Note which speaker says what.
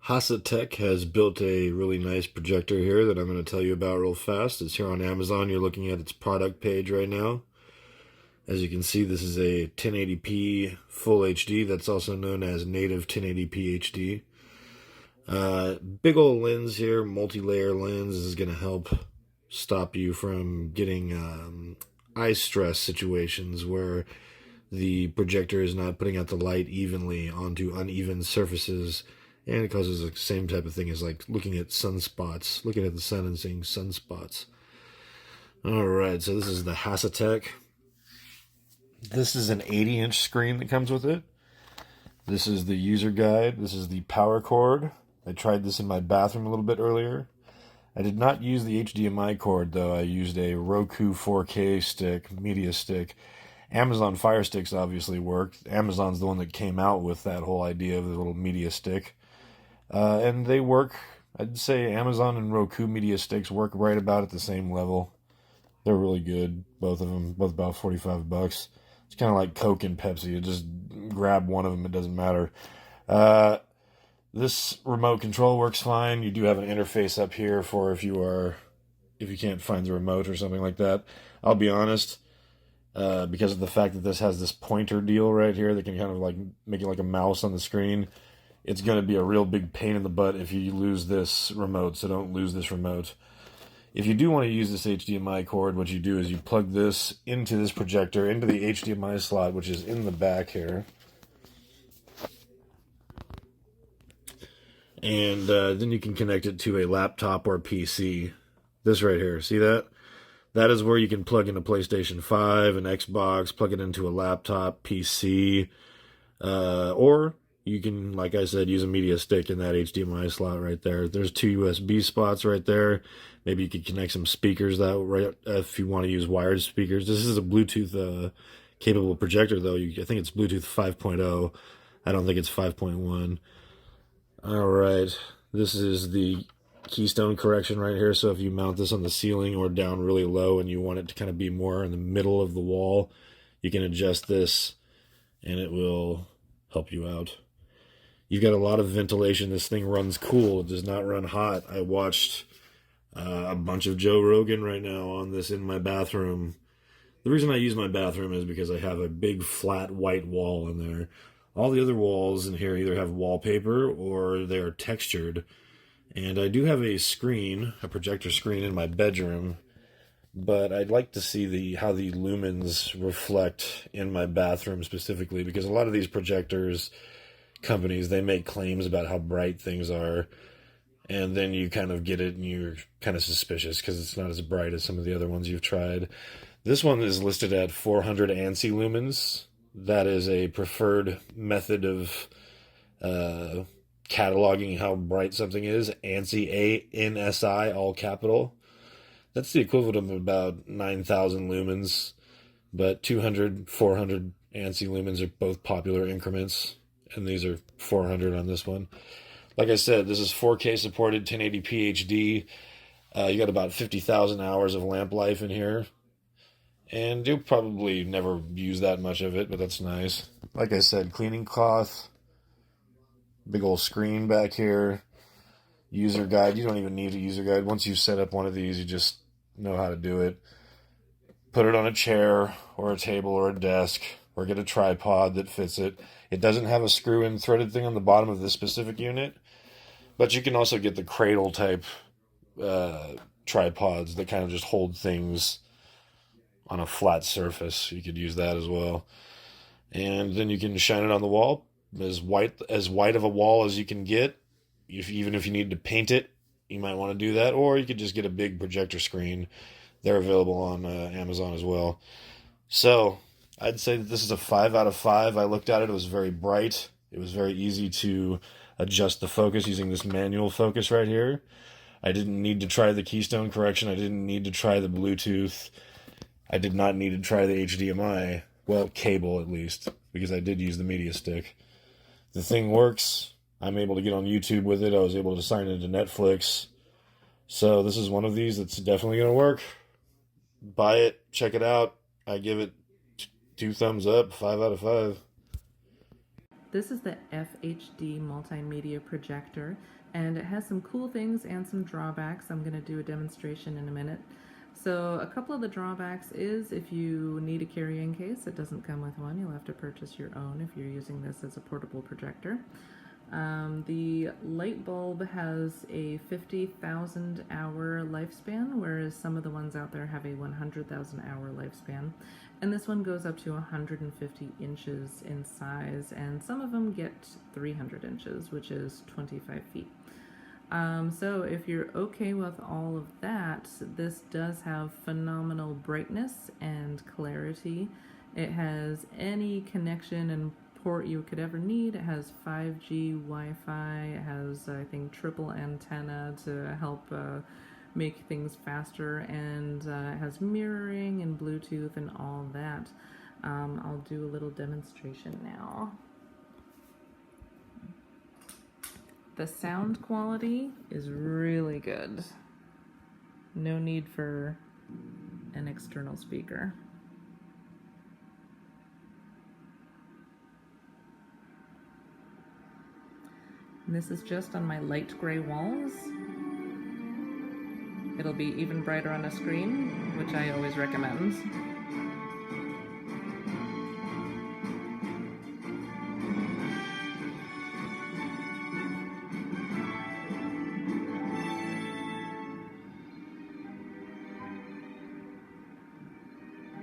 Speaker 1: Hasatek has built a really nice projector here that I'm going to tell you about real fast. It's here on Amazon. You're looking at its product page right now. As you can see, this is a 1080p Full HD. That's also known as native 1080p HD. Big old lens here, multi-layer lens. This is going to help stop you from getting eye stress situations where the projector is not putting out the light evenly onto uneven surfaces, and it causes the same type of thing as like looking at sunspots, looking at the sun and seeing sunspots. Alright, so this is the Hasatek. This is an 80-inch screen that comes with it. This is the user guide. This is the power cord. I tried this in my bathroom a little bit earlier. I did not use the HDMI cord though. I used a Roku 4K stick, media stick. Amazon Fire Sticks obviously work. Amazon's the one that came out with that whole idea of the little media stick. And they work. I'd say Amazon and Roku media sticks work right about at the same level. They're really good, both of them, both about 45 bucks. It's kind of like Coke and Pepsi. You just grab one of them, it doesn't matter. This remote control works fine. You do have an interface up here for if you can't find the remote or something like that. I'll be honest, because of the fact that this has this pointer deal right here that can kind of like make it like a mouse on the screen, it's going to be a real big pain in the butt if you lose this remote, so don't lose this remote. If you do want to use this HDMI cord, what you do is you plug this into this projector, into the HDMI slot, which is in the back here. And then you can connect it to a laptop or PC. This right here, see that? That is where you can plug in a PlayStation 5, an Xbox, plug it into a laptop, PC, or you can, like I said, use a media stick in that HDMI slot right there. There's two USB spots right there. Maybe you could connect some speakers that right if you want to use wired speakers. This is a Bluetooth capable projector though. I think it's Bluetooth 5.0. I don't think it's 5.1. All right, this is the keystone correction right here. So if you mount this on the ceiling or down really low and you want it to kind of be more in the middle of the wall, you can adjust this and it will help you out. You've got a lot of ventilation. This thing runs cool. It does not run hot. I watched a bunch of Joe Rogan right now on this in my bathroom. The reason I use my bathroom is because I have a big flat white wall in there. All the other walls in here either have wallpaper or they are textured. And I do have a screen, a projector screen in my bedroom, but I'd like to see how the lumens reflect in my bathroom specifically, because a lot of these projectors companies, they make claims about how bright things are, and then you kind of get it and you're kind of suspicious because it's not as bright as some of the other ones you've tried. This one is listed at 400 ANSI lumens. That is a preferred method of cataloging how bright something is. ANSI, ANSI, all capital. That's the equivalent of about 9,000 lumens, but 200, 400 ANSI lumens are both popular increments, and these are 400 on this one. Like I said, this is 4K supported 1080p HD. You got about 50,000 hours of lamp life in here. And you'll probably never use that much of it, but that's nice. Like I said, cleaning cloth. Big old screen back here. User guide. You don't even need a user guide. Once you set up one of these, you just know how to do it. Put it on a chair or a table or a desk, or get a tripod that fits it. It doesn't have a screw-in threaded thing on the bottom of this specific unit, but you can also get the cradle type tripods that kind of just hold things on a flat surface. You could use that as well. And then you can shine it on the wall, as white of a wall as you can get. Even if you need to paint it, you might want to do that, or you could just get a big projector screen. They're available on Amazon as well. So I'd say that this is a 5 out of 5. I looked at it. It was very bright. It was very easy to adjust the focus using this manual focus right here. I didn't need to try the keystone correction. I didn't need to try the Bluetooth. I did not need to try the HDMI. Well, cable at least, because I did use the media stick. The thing works. I'm able to get on YouTube with it. I was able to sign into Netflix. So this is one of these that's definitely going to work. Buy it. Check it out. I give it 2 thumbs up, 5 out of 5.
Speaker 2: This is the FHD multimedia projector, and it has some cool things and some drawbacks. I'm going to do a demonstration in a minute. So a couple of the drawbacks is if you need a carrying case, it doesn't come with one. You'll have to purchase your own if you're using this as a portable projector. The light bulb has a 50,000 hour lifespan, whereas some of the ones out there have a 100,000 hour lifespan. And this one goes up to 150 inches in size, and some of them get 300 inches, which is 25 feet. So if you're okay with all of that, this does have phenomenal brightness and clarity. It has any connection and port you could ever need. It has 5G Wi-Fi. It has, I think, triple antenna to help make things faster, and it has mirroring and Bluetooth and all that. I'll do a little demonstration now. The sound quality is really good. No need for an external speaker. And this is just on my light gray walls. It'll be even brighter on a screen, which I always recommend.